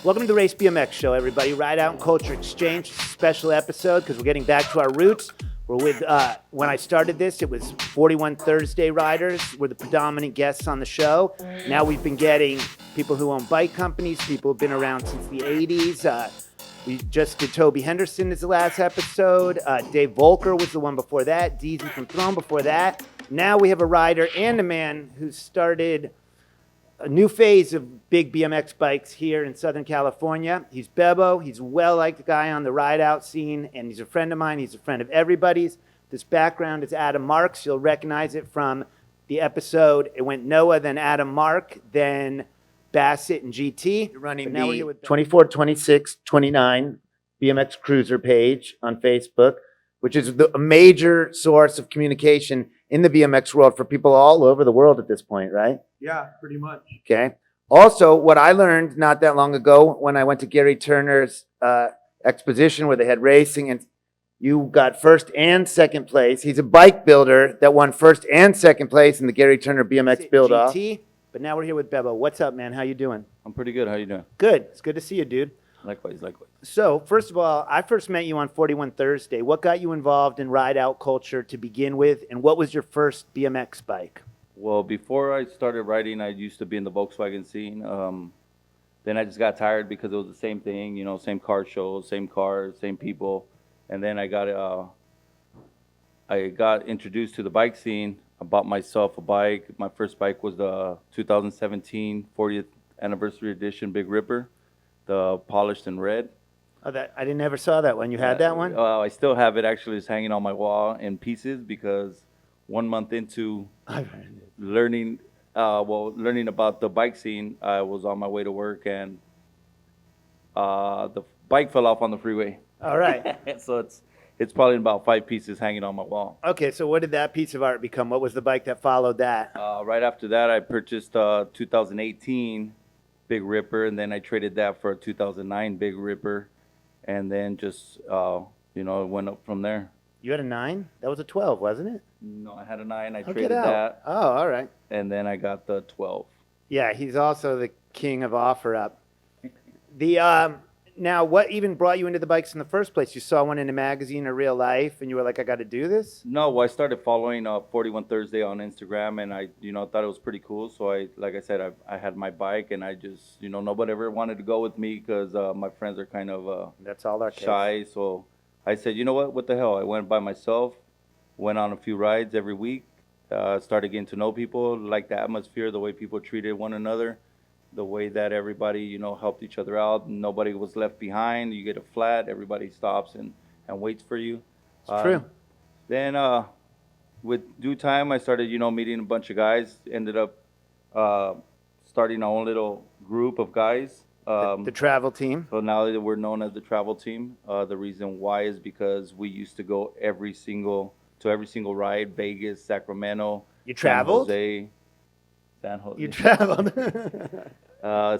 Welcome to the Race BMX show, everybody. Ride Out and Culture Exchange, special episode because we're getting back to our roots. We're with, when I started this, it was 41 Thursday riders were the predominant guests on the show. Now we've been getting people who own bike companies, people who've been around since the 80s. We just did Toby Henderson as the last episode. Dave Volker was the one before that. Deezy from Throne before that. Now we have a rider and a man who started a new phase of big BMX bikes here in Southern California. He's Bebo. He's a well-liked guy on the ride-out scene, and he's a friend of mine. He's a friend of everybody's. This background is Adam Marks. You'll recognize it from the episode. It went Noah, then Adam Mark, then Bassett and GT. You're running the 24, 26, 29 BMX Cruiser page on Facebook, which is a major source of communication in the BMX world for people all over the world at this point, right? Yeah, pretty much. Okay. Also, what I learned not that long ago when I went to Gary Turner's exposition where they had racing, and you got first and second place. He's a bike builder that won first and second place in the Gary Turner BMX build-off. GT, but now we're here with Bebo. What's up, man? How you doing? I'm pretty good. How you doing? Good. It's good to see you, dude. Likewise, likewise. So, first of all, I first met you on 41 Thursday. What got you involved in ride-out culture to begin with, and what was your first BMX bike? Well, before I started riding, I used to be in the Volkswagen scene. Then I just got tired because it was the same thing, you know, same car shows, same cars, same people. And then I got introduced to the bike scene. I bought myself a bike. My first bike was the 2017 40th anniversary edition Big Ripper, the polished in red. Oh, that I didn't ever saw that one. You had that one? I still have it. Actually, it's hanging on my wall in pieces because 1 month into learning about the bike scene, I was on my way to work and the bike fell off on the freeway. All right. So it's probably about 5 pieces hanging on my wall. Okay, so what did that piece of art become? What was the bike that followed that? Right after that, I purchased a 2018 Big Ripper, and then I traded that for a 2009 Big Ripper, and then just it went up from there. You had a 9? That was a 12, wasn't it? No, I had a 9. I Oh, traded get out. that. Oh, all right. And then I got the 12. Yeah, he's also the king of offer up. Now, what even brought you into the bikes in the first place? You saw one in a magazine or real life, and you were like, I got to do this? No, well, I started following 41 Thursday on Instagram, and I, thought it was pretty cool. So like I said, I had my bike, and I just, nobody ever wanted to go with me because my friends are kind of that's all our shy. case. So I said, you know what the hell? I went by myself, went on a few rides every week, started getting to know people, like the atmosphere, the way people treated one another, the way that everybody, helped each other out. Nobody was left behind. You get a flat, everybody stops and waits for you. It's true. Then with due time, I started, meeting a bunch of guys, ended up starting our own little group of guys. The travel team. So now that we're known as the travel team, the reason why is because we used to go every single ride, Vegas, Sacramento. You traveled? San Jose. You traveled.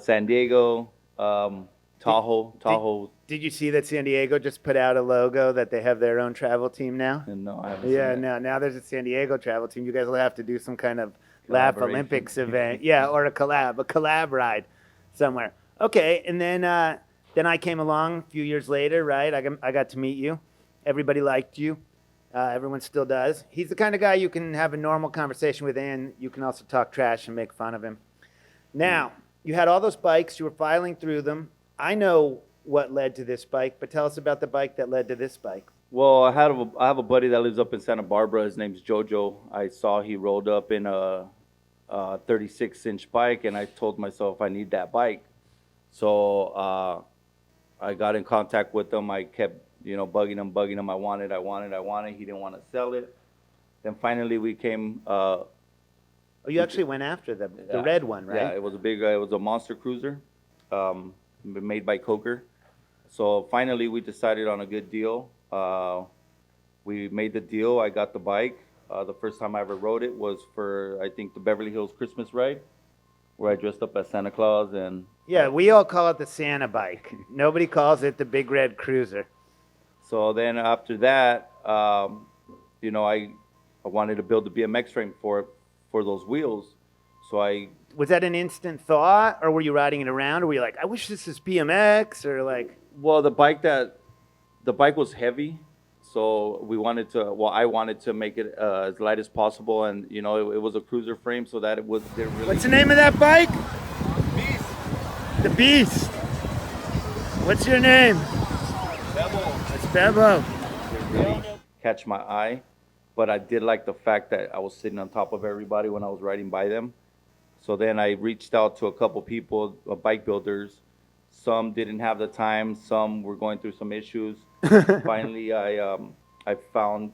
San Diego, Tahoe. Did you see that San Diego just put out a logo that they have their own travel team now? And no, I haven't Yeah, seen that. now there's a San Diego travel team. You guys will have to do some kind of lap Olympics event. Yeah, or a collab ride somewhere. Okay, and then I came along a few years later, right? I got to meet you. Everybody liked you. Everyone still does. He's the kind of guy you can have a normal conversation with, and you can also talk trash and make fun of him. Now, you had all those bikes. You were filing through them. I know what led to this bike, but tell us about the bike that led to this bike. Well, I have a buddy that lives up in Santa Barbara. His name's Jojo. I saw he rolled up in a 36-inch bike, and I told myself I need that bike. So I got in contact with him. I kept, bugging him. I wanted. He didn't want to sell it. Then finally we came. Oh, you actually went after the red one, right? Yeah, it was a monster cruiser, made by Coker. So finally we decided on a good deal. We made the deal. I got the bike. The first time I ever rode it was for, I think, the Beverly Hills Christmas ride, where I dressed up as Santa Claus and. Yeah, we all call it the Santa bike. Nobody calls it the Big Red Cruiser. So then after that, I wanted to build the BMX frame for those wheels. So Was that an instant thought, or were you riding it around, or were you like, I wish this is BMX, or like? well, the bike was heavy, so I wanted to make it as light as possible, and it was a cruiser frame, so that didn't really. What's the name of that bike? The Beast. What's your name? Bebo. It's Bebo. Really catch my eye, but I did like the fact that I was sitting on top of everybody when I was riding by them. So then I reached out to a couple people, bike builders. Some didn't have the time. Some were going through some issues. Finally, I found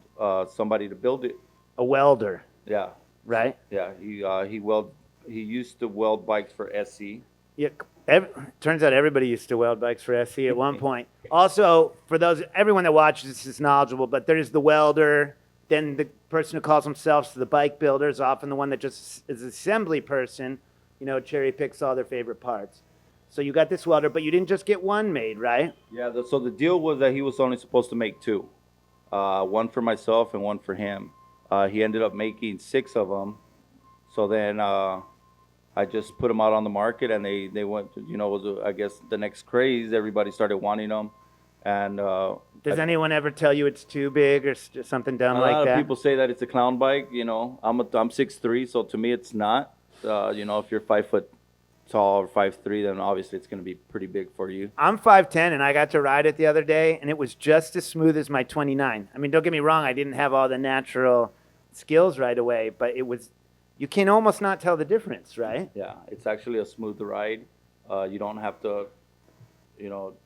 somebody to build it. A welder, Yeah, right? yeah. He used to weld bikes for SC. Yeah. Turns out everybody used to weld bikes for SC at one point. Also, for everyone that watches this is knowledgeable, but there's the welder, then the person who calls themselves the bike builder is often the one that just is an assembly person, cherry picks all their favorite parts. So you got this welder, but you didn't just get one made, right? Yeah. So the deal was that he was only supposed to make two, one for myself and one for him. He ended up making 6 of them. So then I just put them out on the market, and they went. I guess the next craze. Everybody started wanting them, and Does anyone ever tell you it's too big or something dumb a like lot that? of people say that it's a clown bike. I'm 6'3", so to me it's not. If you're 5 foot tall or 5'3", then obviously it's going to be pretty big for you. I'm 5'10", and I got to ride it the other day, and it was just as smooth as my 29. I mean, don't get me wrong, I didn't have all the natural skills right away, but it was. You can almost not tell the difference, right? Yeah, it's actually a smooth ride. You don't have to,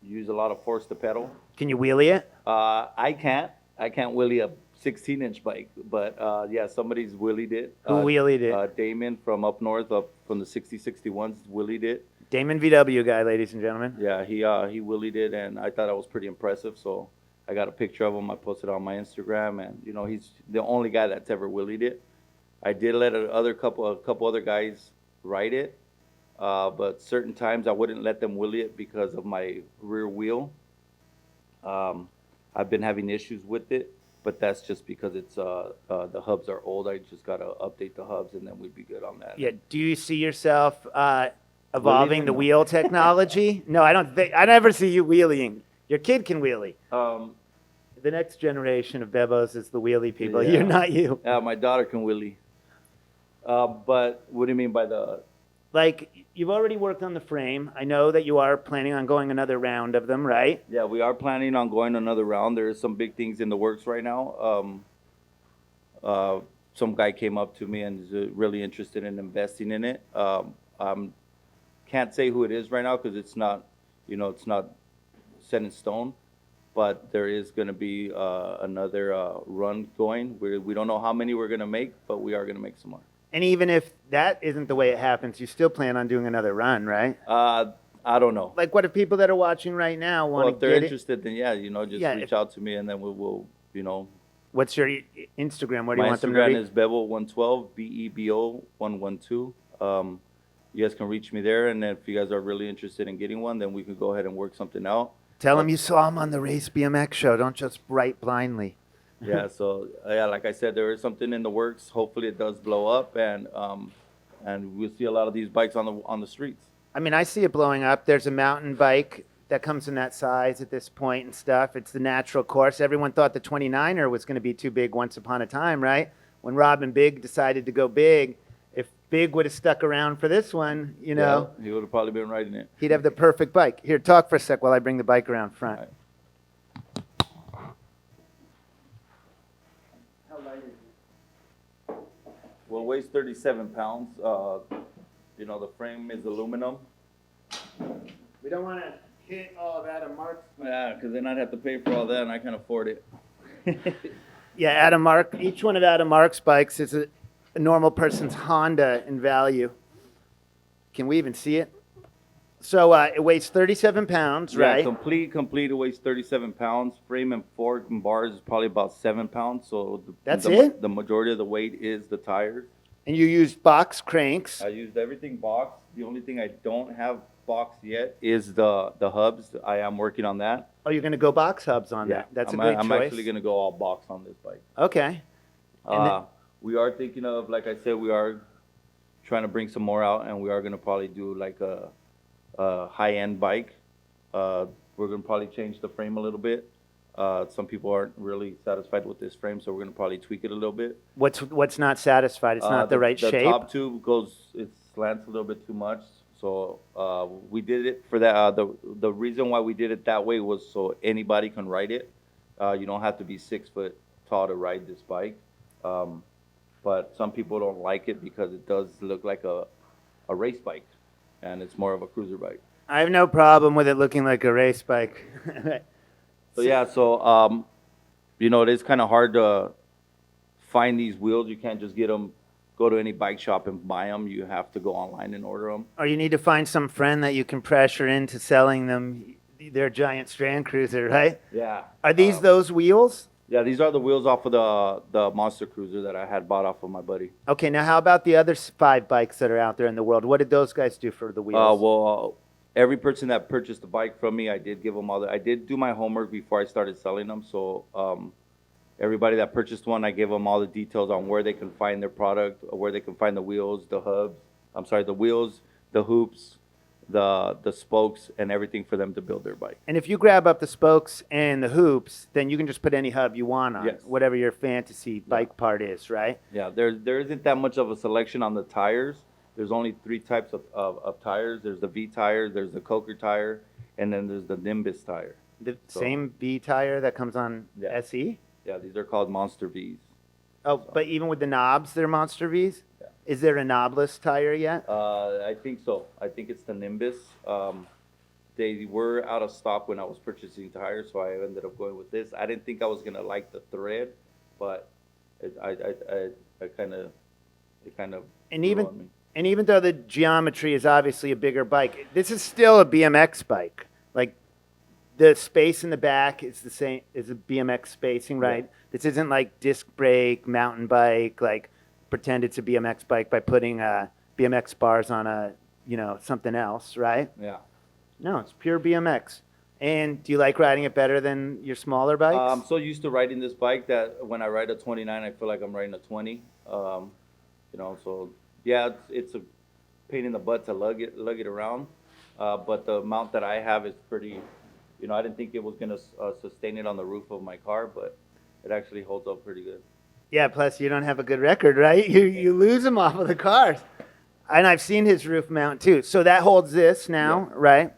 use a lot of force to pedal. Can you wheelie it? I can't wheelie a 16-inch bike, but yeah, somebody's wheelied it. Who wheelied it? Damon from up north, up from the 6061s, wheelied it. Damon VW guy, ladies and gentlemen. Yeah, he wheelied it, and I thought that was pretty impressive. So I got a picture of him. I posted it on my Instagram, and he's the only guy that's ever wheelied it. I did let a couple other guys ride it, but certain times I wouldn't let them wheelie it because of my rear wheel. I've been having issues with it, but that's just because it's the hubs are old. I just gotta update the hubs, and then we'd be good on that. Yeah. Do you see yourself evolving the No. wheel technology? No, I don't think. I never see you wheeling. Your kid can wheelie. The next generation of Bebos is the wheelie people. Yeah. You're not you. My daughter can wheelie. But what do you mean by the? Like, you've already worked on the frame. I know that you are planning on going another round of them, right? Yeah, we are planning on going another round. There's some big things in the works right now. Some guy came up to me and is really interested in investing in it. Can't say who it is right now because it's not set in stone. But there is going to be another run going. We don't know how many we're going to make, but we are going to make some more. And even if that isn't the way it happens, you still plan on doing another run, right? I don't know. Like, what if people that are watching right now want Well, to if they're get interested, then just Yeah, reach out to me, and then we'll. What's your Instagram? Where do My you want them to Instagram reach? is Bebo112, Bebo112. You guys can reach me there, and if you guys are really interested in getting one, then we could go ahead and work something out. Tell them you saw him on the Race BMX show. Don't just write blindly. Yeah, so like I said, there is something in the works. Hopefully, it does blow up, and we'll see a lot of these bikes on the streets. I mean, I see it blowing up. There's a mountain bike that comes in that size at this point and stuff. It's the natural course. Everyone thought the 29er was going to be too big once upon a time, right? When Rob and Big decided to go big, if Big would have stuck around for this one, Yeah, he would have probably been riding it. he'd have the perfect bike. Here, talk for a sec while I bring the bike around front. All right. How light is it? Well, it weighs 37 pounds. The frame is aluminum. We don't want to hit all of Adam Mark's. Yeah, because then I'd have to pay for all that, and I can't afford it. Yeah, Adam Mark. Each one of Adam Mark's bikes is a normal person's Honda in value. Can we even see it? So it weighs 37 pounds, Yeah, right? complete. It weighs 37 pounds. Frame and fork and bars is probably about 7 pounds. So That's it? The majority of the weight is the tires. And you used box cranks. I used everything boxed. The only thing I don't have boxed yet is the hubs. I am working on that. Oh, you're going to go box hubs on that. That's a great I'm choice. actually going to go all boxed on this bike. Okay. And We are thinking of, like I said, we are trying to bring some more out, and we are gonna probably do like a high-end bike. We're gonna probably change the frame a little bit. Some people aren't really satisfied with this frame, so we're gonna probably tweak it a little bit. What's not satisfied? It's not the right The shape. top tube it slants a little bit too much. So we did it for that. The reason why we did it that way was so anybody can ride it. You don't have to be 6 foot tall to ride this bike. But some people don't like it because it does look like a race bike, and it's more of a cruiser bike. I have no problem with it looking like a race bike. So yeah, it is kind of hard to find these wheels. You can't just get them, go to any bike shop and buy them. You have to go online and order them. Or you need to find some friend that you can pressure into selling them their giant Strand Cruiser, right? Yeah. Are these those wheels? Yeah, these are the wheels off of the Monster Cruiser that I had bought off of my buddy. Okay, now how about the other 5 bikes that are out there in the world? What did those guys do for the wheels? Every person that purchased the bike from me, I did give them I did do my homework before I started selling them. So everybody that purchased one, I gave them all the details on where they can find their product, where they can find the wheels, the wheels, the hoops, the spokes, and everything for them to build their bike. And if you grab up the spokes and the hoops, then you can just put any hub you want on, Yes. whatever your fantasy bike part is, right? Yeah, there isn't that much of a selection on the tires. There's only 3 types of tires. There's the V tire, there's the Coker tire, and then there's the Nimbus tire. The same B tire that comes on Yeah. SE? Yeah, these are called Monster Vs. Oh, but even with the knobs, they're Monster Vs? Yeah. Is there a knobless tire yet? I think so. I think it's the Nimbus. They were out of stock when I was purchasing tires, so I ended up going with this. I didn't think I was gonna like the thread, but it kind of And grew even on me. and even though the geometry is obviously a bigger bike, this is still a BMX bike. Like the space in the back is the same as a BMX spacing, right? Yeah. This isn't like disc brake, mountain bike, like pretend it's a BMX bike by putting BMX bars on something else, right? Yeah. No, it's pure BMX. And do you like riding it better than your smaller bikes? I'm so used to riding this bike that when I ride a 29, I feel like I'm riding a 20. So yeah, it's a pain in the butt to lug it around. But the mount that I have is pretty. I didn't think it was gonna sustain it on the roof of my car, but it actually holds up pretty good. Yeah, plus you don't have a good record, right? You lose them off of the cars. And I've seen his roof mount too. So that holds this now, Yeah. right?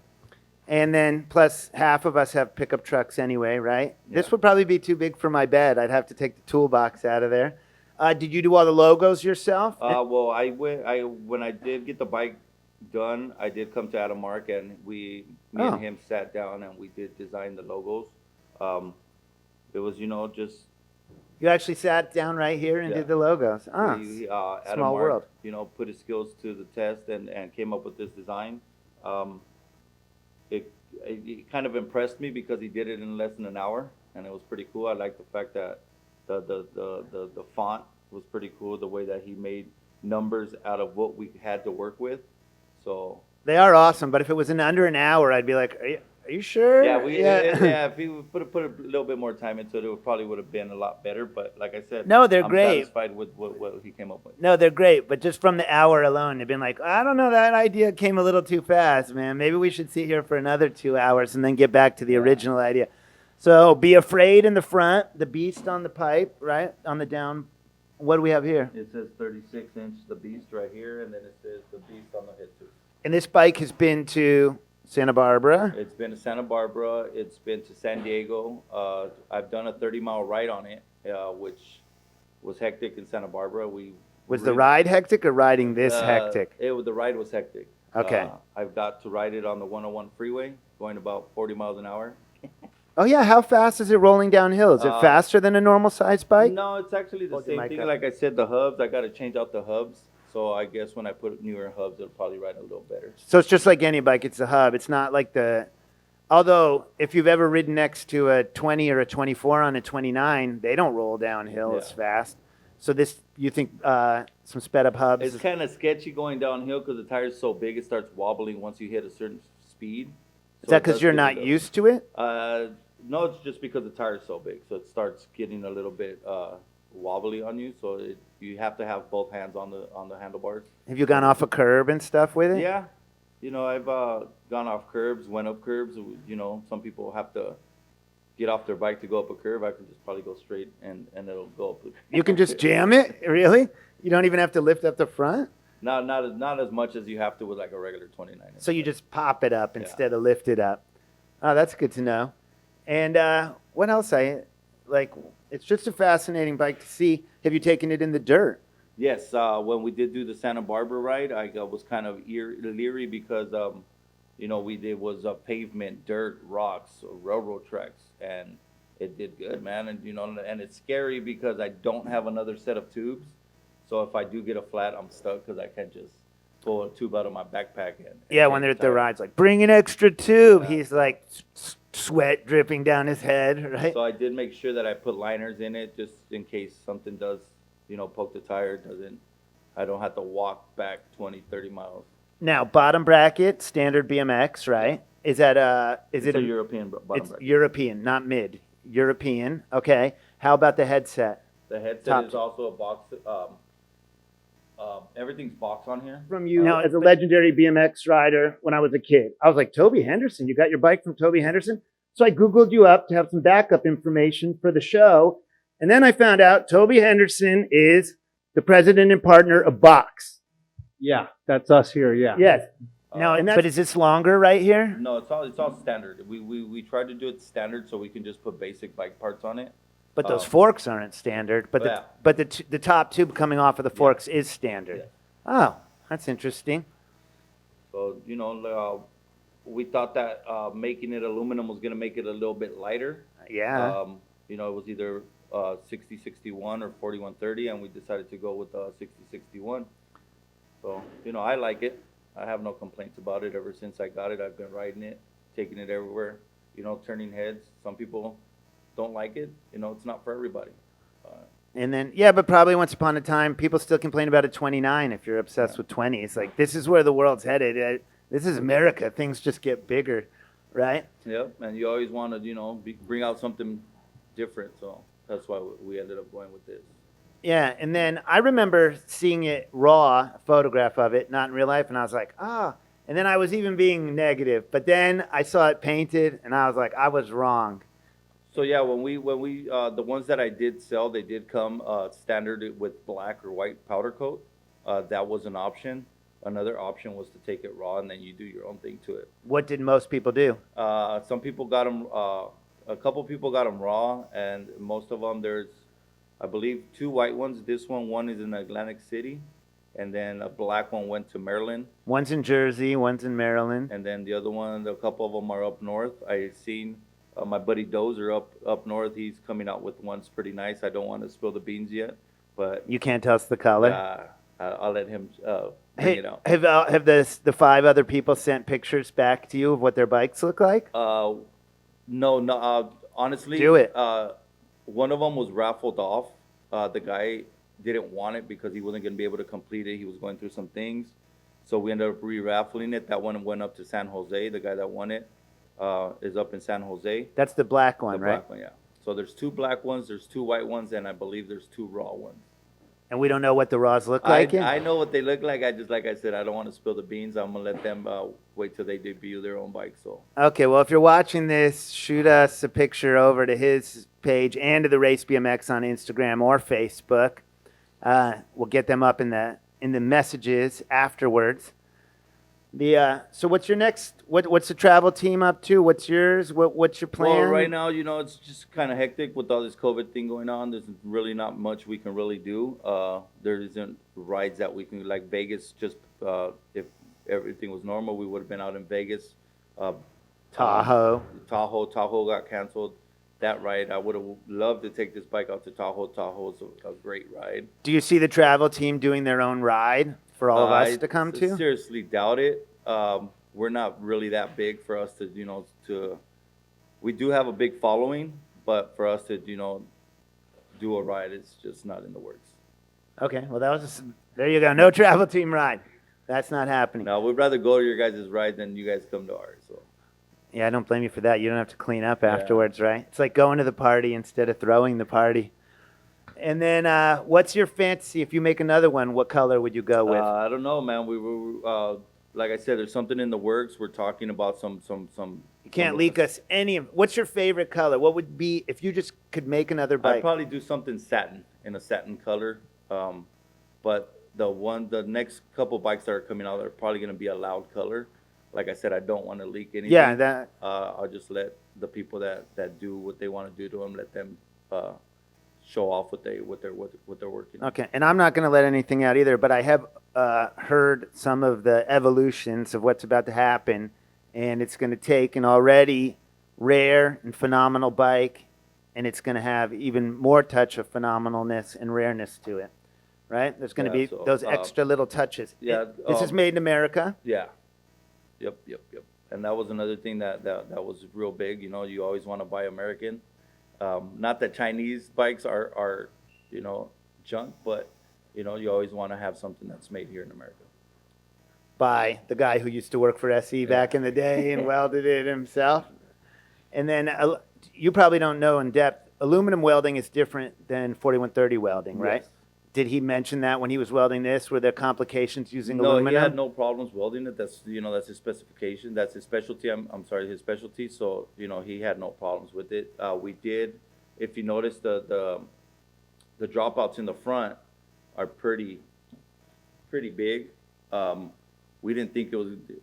And then plus half of us have pickup trucks anyway, right? This Yeah. would probably be too big for my bed. I'd have to take the toolbox out of there. Did you do all the logos yourself? Well, when I did get the bike done, I did come to Adam Mark, and me Oh. and him sat down and we did design the logos. It was just You actually sat down right here and Yeah. did the logos. Adam small Mark, world. put his skills to the test and came up with this design. It kind of impressed me because he did it in less than an hour, and it was pretty cool. I like the fact that the font was pretty cool, the way that he made numbers out of what we had to work with. So They are awesome, but if it was in under an hour, I'd be like, are you sure? yeah, if we would put a little bit more time into it, it probably would have been a lot better. But like I said, No, they're I'm great. satisfied with what he came up with. No, they're great, but just from the hour alone, they've been like, I don't know, that idea came a little too fast, man. Maybe we should sit here for another 2 hours and then get back to the original idea. So Be Afraid in the front, the Beast on the pipe, right? On the down. What do we have here? It says 36-inch, the Beast right here, and then it says the Beast on the head too. And this bike has been to Santa Barbara. It's been to Santa Barbara. It's been to San Diego. I've done a 30-mile ride on it, which was hectic in Santa Barbara. Was the ride hectic or riding this hectic? The ride was hectic. Okay. I've got to ride it on the 101 freeway, going about 40 miles an hour. Oh, yeah. How fast is it rolling downhill? Is it faster than a normal size bike? No, it's actually the Hold the same mic thing. up. Like I said, the hubs, I got to change out the hubs. So I guess when I put newer hubs, it'll probably ride a little better. So it's just like any bike. It's the hub. It's not like although if you've ever ridden next to a 20 or a 24 on a 29, they don't roll downhill as fast. So this, you think some sped up hubs? It's kind of sketchy going downhill because the tire's so big, it starts wobbling once you hit a certain speed. Is that because you're not used to it? No, it's just because the tire is so big. So it starts getting a little bit wobbly on you, so you have to have both hands on the handlebars. Have you gone off a curb and stuff with it? Yeah, I've gone off curbs, went up curbs. Some people have to get off their bike to go up a curb. I can just probably go straight and it'll go up. You can just jam it? Really? You don't even have to lift up the front? Not as much as you have to with like a regular 29. So you just pop it up instead of lift it up. Oh, that's good to know. And what else? It's just a fascinating bike to see. Have you taken it in the dirt? Yes, when we did do the Santa Barbara ride, I was kind of leery because we did was pavement, dirt, rocks, railroad tracks, and it did good, man. And and it's scary because I don't have another set of tubes. So if I do get a flat, I'm stuck because I can't just pull a tube out of my backpack. When they're at the rides, like, bring an extra tube. He's like sweat dripping down his head, right? So I did make sure that I put liners in it just in case something does, poke the tire. I don't have to walk back 20, 30 miles. Now, bottom bracket, standard B.M.X, right? Is that It's a European bottom It's bracket. European, not mid. European. Okay. How about the headset? The headset Top is also a box. Everything's box on here. From you now, as a legendary BMX rider when I was a kid. I was like, Toby Henderson, you got your bike from Toby Henderson? So I Googled you up to have some backup information for the show. And then I found out Toby Henderson is the president and partner of Box. Yeah, that's us here. Yeah. Yes. But is this longer right here? No, it's all standard. We tried to do it standard so we can just put basic bike parts on it. But those forks aren't standard. But the top tube coming off of the forks is standard. Yeah. Oh, that's interesting. So we thought that making it aluminum was going to make it a little bit lighter. Yeah. It was either 6061 or 4130, and we decided to go with 6061. So I like it. I have no complaints about it. Ever since I got it, I've been riding it, taking it everywhere. Turning heads. Some people don't like it. It's not for everybody. And then, but probably once upon a time, people still complain about a 29 if you're obsessed with 20. It's like, this is where the world's headed. This is America. Things just get bigger, right? Yep, and you always want to, bring out something different. So that's why we ended up going with this. Yeah, and then I remember seeing it raw, a photograph of it, not in real life, and I was like, And then I was even being negative. But then I saw it painted, and I was like, I was wrong. So yeah, when we the ones that I did sell, they did come standard with black or white powder coat. That was an option. Another option was to take it raw and then you do your own thing to it. What did most people do? Some people got them. A couple people got them raw, and most of them there's, I believe, 2 white ones. This one is in Atlantic City, and then a black one went to Maryland. One's in Jersey, one's in Maryland. And then the other one, a couple of them are up north. I seen. My buddy Dozer up north, he's coming out with ones pretty nice. I don't want to spill the beans yet, but you can't tell us the color. I'll let him bring it out. Have the 5 other people sent pictures back to you of what their bikes look like? No. Honestly, do it. One of them was raffled off. The guy didn't want it because he wasn't going to be able to complete it. He was going through some things, so we ended up re-raffling it. That one went up to San Jose. The guy that won it. Is up in San Jose. That's the black one, right? Black one, yeah. So there's 2 black ones, there's 2 white ones, and I believe there's 2 raw ones. And we don't know what the raws look like? I know what they look like. Like I said, I don't want to spill the beans. I'm going to let them wait till they debut their own bike. So. Okay, well, if you're watching this, shoot us a picture over to his page and to the Race BMX on Instagram or Facebook. We'll get them up in the messages afterwards. So what's your next? What's the travel team up to? What's yours? What's your plan? Well, right now, it's just kind of hectic with all this COVID thing going on. There's really not much we can really do. There isn't rides that we can, like Vegas. Just if everything was normal, we would have been out in Vegas. Tahoe got canceled. That ride, I would have loved to take this bike out to Tahoe. Tahoe's a great ride. Do you see the travel team doing their own ride for all of us to come to? I seriously doubt it. We're not really that big for us to, we do have a big following, but for us to, do a ride, it's just not in the works. Okay, well, there you go. No travel team ride. That's not happening. No, we'd rather go to your guys' ride than you guys come to ours. So. Yeah, I don't blame you for that. You don't have to clean up afterwards, right? It's like going to the party instead of throwing the party. And then, what's your fantasy? If you make another one, what color would you go with? I don't know, man. We were, like I said, there's something in the works. We're talking about some. You can't leak us any of. What's your favorite color? What would be if you just could make another bike? I'd probably do something satin, in a satin color. But the next couple bikes that are coming out are probably going to be a loud color. Like I said, I don't want to leak anything. Yeah, that. I'll just let the people that do what they want to do to them, let them show off what they're working on. Okay, and I'm not going to let anything out either, but I have heard some of the evolutions of what's about to happen, and it's going to take an already rare and phenomenal bike, and it's going to have even more touch of phenomenalness and rareness to it, right? There's going to be those extra little touches. Yeah. This is made in America. Yeah. Yep. And that was another thing that was real big. You know, you always want to buy American. Not that Chinese bikes are junk, but you always want to have something that's made here in America. By the guy who used to work for SE back in the day and welded it himself. And then you probably don't know in depth, aluminum welding is different than 4130 welding, right? Yes. Did he mention that when he was welding this? Were there complications using No, aluminum? he had no problems welding it. That's his specification. That's his specialty. I'm sorry, his specialty. So he had no problems with it. We did, if you notice, the dropouts in the front are pretty big. We didn't think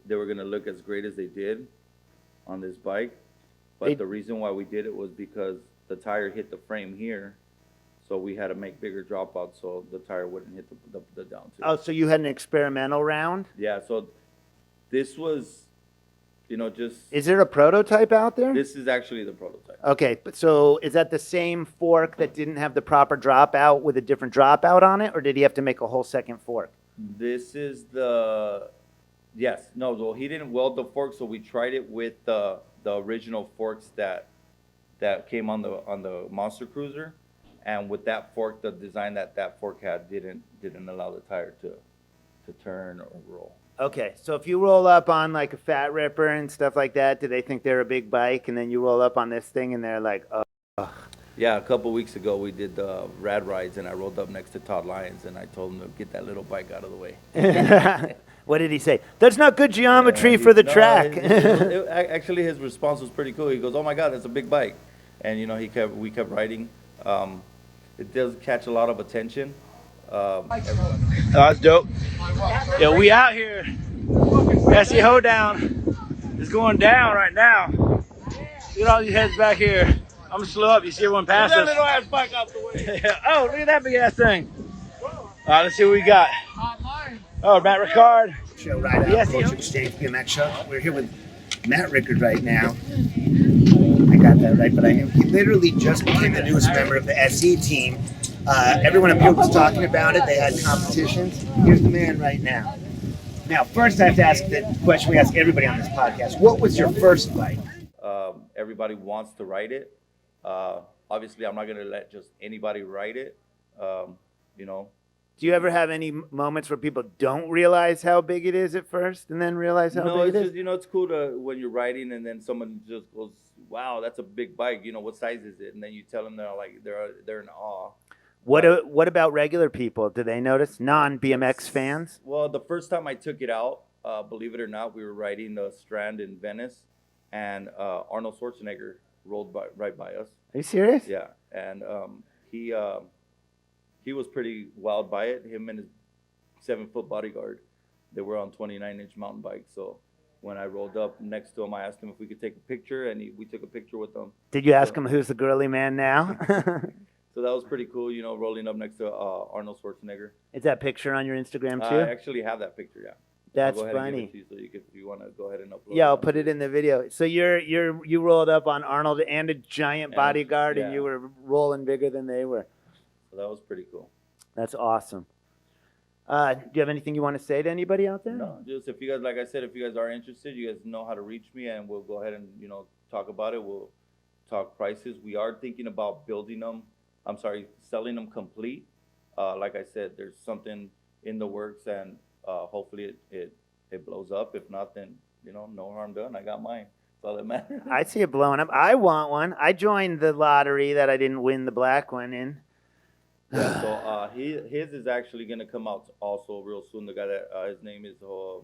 they were gonna look as great as they did on this bike, but the reason why we did it was because the tire hit the frame here. So we had to make bigger dropouts so the tire wouldn't hit the down tube. Oh, so you had an experimental round? Yeah, so this was, just... Is there a prototype out there? This is actually the prototype. Okay, but so is that the same fork that didn't have the proper dropout with a different dropout on it, or did he have to make a whole second fork? This is the... Yes, no, well, he didn't weld the fork, so we tried it with the original forks that came on the Monster Cruiser. And with that fork, the design that fork had didn't allow the tire to turn or roll. Okay, so if you roll up on like a Fat Ripper and stuff like that, do they think they're a big bike? And then you roll up on this thing and they're like, oh. Yeah, a couple weeks ago we did the rad rides and I rolled up next to Todd Lyons and I told him to get that little bike out of the way. What did he say? That's not good geometry for the track. Actually, his response was pretty cool. He goes, "Oh my God, that's a big bike," and we kept riding. It does catch a lot of attention. That's dope. Yeah, we out here. SE Hoedown is going down right now. Look at all these heads back here. I'm gonna slow up. You see everyone pass us. That little ass bike out the way. Oh, look at that big ass thing. All right, let's see what we got. Oh, Matt Ricard. Show right out, Culture Exchange B.M.X show. We're here with Matt Rickard right now. I got that right, but I knew he literally just became the newest member of the SE team. Everyone up here was talking about it. They had competitions. Here's the man right now. Now, first I have to ask the question we ask everybody on this podcast. What was your first bike? Everybody wants to ride it. Obviously, I'm not going to let just anybody ride it. Do you ever have any moments where people don't realize how big it is at first and then realize how No, big it's it is? just, it's cool when you're riding and then someone just goes, "Wow, that's a big bike. What size is it?" And then you tell them they're in awe. What about regular people? Do they notice? Non-BMX fans? Well, the first time I took it out, believe it or not, we were riding the Strand in Venice, and Arnold Schwarzenegger rolled right by us. Are you serious? Yeah, and he was pretty wild by it. Him and his 7-foot bodyguard, they were on 29-inch mountain bikes. So when I rolled up next to him, I asked him if we could take a picture, and we took a picture with them. Did you ask him who's the girly man now? So that was pretty cool, rolling up next to Arnold Schwarzenegger. Is that picture on your Instagram too? I actually have that picture, yeah. That's I'll go ahead and funny. give it to you, so if you want to go ahead and upload. Yeah, I'll put it in the video. So you rolled up on Arnold and a giant bodyguard, and you were rolling bigger than they were. So that was pretty cool. That's awesome. Do you have anything you want to say to anybody out there? No, just if you guys, like I said, if you guys are interested, you guys know how to reach me, and we'll go ahead and talk about it. We'll talk prices. We are thinking about selling them complete. Like I said, there's something in the works, and hopefully it blows up. If not, then no harm done. I got mine. That's all that matters. I see it blowing up. I want one. I joined the lottery that I didn't win the black one in. Yeah, so his is actually gonna come out also real soon. The guy that his name is I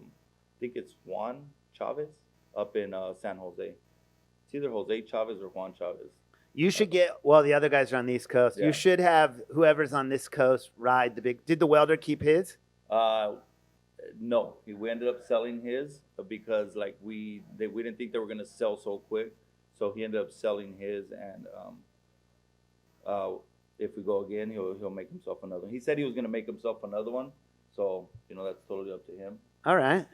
think it's Juan Chavez up in San Jose. It's either Jose Chavez or Juan Chavez. You should get, well, the other guys are on the East Coast. Yeah. You should have whoever's on this coast ride the big. Did the welder keep his? No, we ended up selling his because like we didn't think they were gonna sell so quick, so he ended up selling his, and if we go again, he'll make himself another. He said he was gonna make himself another one, so that's totally up to him. All right.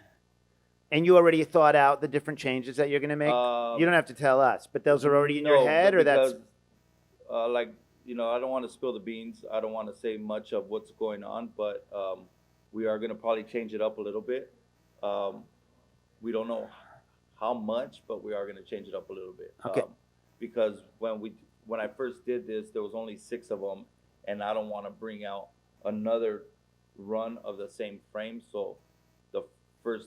And you already thought out the different changes that you're going to make? You don't have to tell us, but those are already in your head, or because, that's... like, I don't want to spill the beans. I don't want to say much of what's going on, but we are going to probably change it up a little bit. We don't know how much, but we are going to change it up a little bit. Okay. Because when I first did this, there was only 6 of them, and I don't want to bring out another run of the same frame, so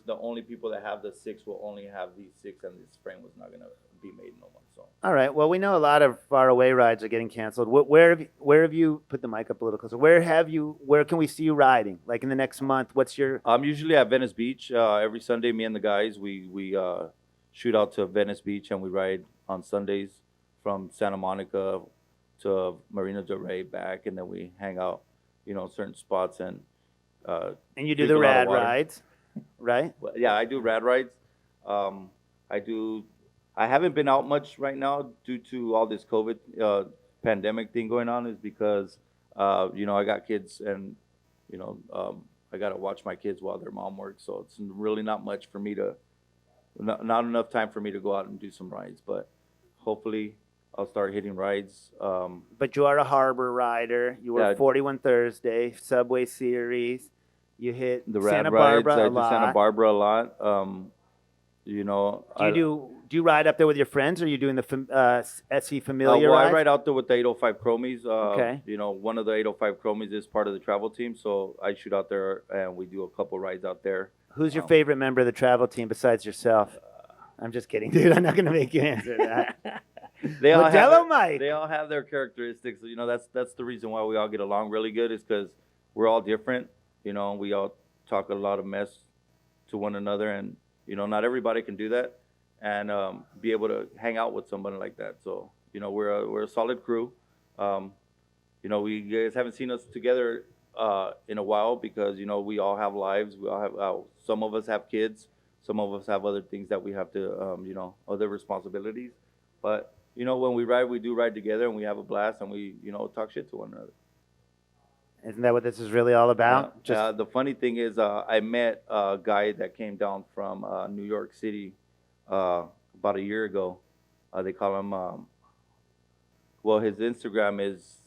the only people that have the 6 will only have these 6, and this frame was not going to be made no more. So. All right. Well, we know a lot of faraway rides are getting canceled. Where have you put the mic up a little closer? Where can we see you riding? Like in the next month? What's your? I'm usually at Venice Beach every Sunday. Me and the guys we shoot out to Venice Beach, and we ride on Sundays from Santa Monica to Marina Del Rey back, and then we hang out, certain spots and. And you do the rad rides. Right? Well, yeah, I do rad rides. I haven't been out much right now due to all this COVID pandemic thing going on, is because I got kids, and I got to watch my kids while their mom works, so it's really not much for me to not enough time for me to go out and do some rides, but hopefully I'll start hitting rides. But you are a harbor rider. You were 41 Thursday, Subway Series. You hit the Santa rad rides. Barbara I a do lot. Santa Barbara a lot. Do you ride up there with your friends, or are you doing the SE Familiar well, rides? I ride out there with the 805 Chromies. Okay. One of the 805 Chromies is part of the travel team, so I shoot out there and we do a couple rides out there. Who's your favorite member of the travel team besides yourself? I'm just kidding, dude. I'm not going to make you answer that. They all have their characteristics. That's the reason why we all get along really good, is because we're all different. We all talk a lot of mess to one another, and not everybody can do that, and be able to hang out with somebody like that. So we're a solid crew. You guys haven't seen us together in a while because we all have lives. We all have some of us have kids, some of us have other things that we have to other responsibilities. But when we ride, we do ride together, and we have a blast, and we talk shit to one another. Isn't that what this is really all about? The funny thing is, I met a guy that came down from New York City about a year ago. They call him, his Instagram is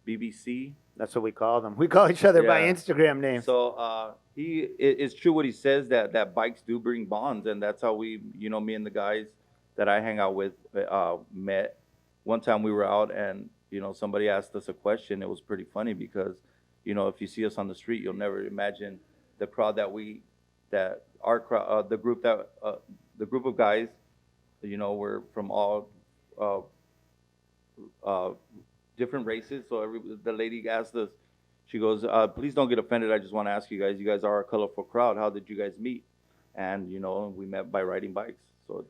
BBC. That's what we call them. We call each other by Instagram names. So it's true what he says, that bikes do bring bonds, and that's how we, me and the guys that I hang out with met. One time we were out, and somebody asked us a question. It was pretty funny because, if you see us on the street, you'll never imagine the crowd the group of guys, we're from all different races. So the lady asked us, she goes, please don't get offended. I just want to ask you guys are a colorful crowd. How did you guys meet? And, we met by riding bikes. So,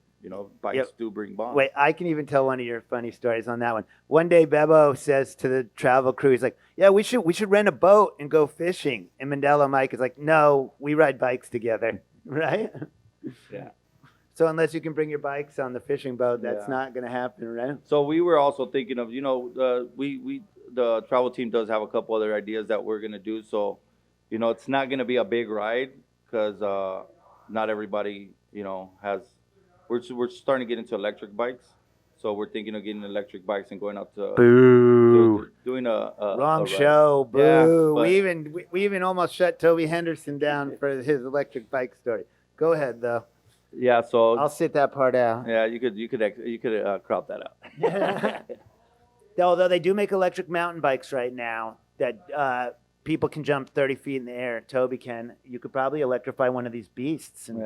bikes do bring bonds. Wait, I can even tell one of your funny stories on that one. One day, Bebo says to the travel crew, he's like, yeah, we should rent a boat and go fishing. And Mandela Mike is like, no, we ride bikes together, right? Yeah. So unless you can bring your bikes on the fishing boat, that's not going to happen, right? So we were also thinking of, the travel team does have a couple other ideas that we're going to do. So, it's not going to be a big ride because not everybody, has... We're starting to get into electric bikes, so we're thinking of getting electric bikes and going out to doing a wrong a show. Boo! Yeah, we even almost shut Toby Henderson down for his electric bike story. Go ahead though. Yeah, so I'll sit that part out. Yeah, you could crop that out. Although they do make electric mountain bikes right now that people can jump 30 feet in the air. Toby can. You could probably electrify one of these beasts. And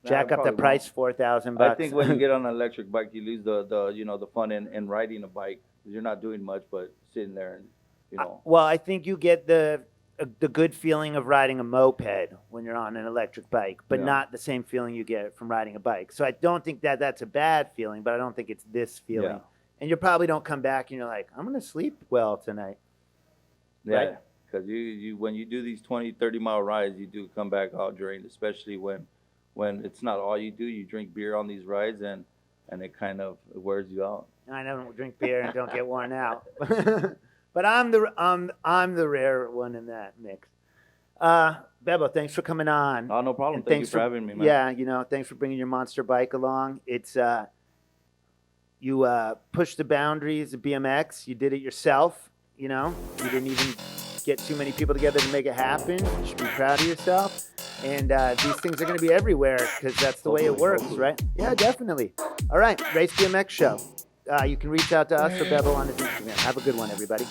jack up the price $4,000. I think when you get on an electric bike, you lose the fun in riding a bike. You're not doing much but sitting there and you know. Well, I think you get the good feeling of riding a moped when you're on an electric bike, but Yeah. not the same feeling you get from riding a bike. So I don't think that that's a bad feeling, but I don't think it's this feeling. Yeah. And you probably don't come back and you're like, I'm going to sleep well tonight. Yeah, Right. because you when you do these 20, 30-mile rides, you do come back all drained, especially when it's not all you do. You drink beer on these rides, and it kind of wears you out. I don't drink beer and don't get worn out. But I'm the rare one in that mix. Bebo, thanks for coming on. Oh, no problem. And Thank you for having me, man. Yeah, thanks for bringing your monster bike along. It's you pushed the boundaries of BMX. You did it yourself. You didn't even get too many people together to make it happen. You should be proud of yourself. And these things are going to be everywhere because that's the way it works, right? Yeah, definitely. All right, Race BMX show. You can reach out to us or Bebo on his Instagram. Have a good one, everybody.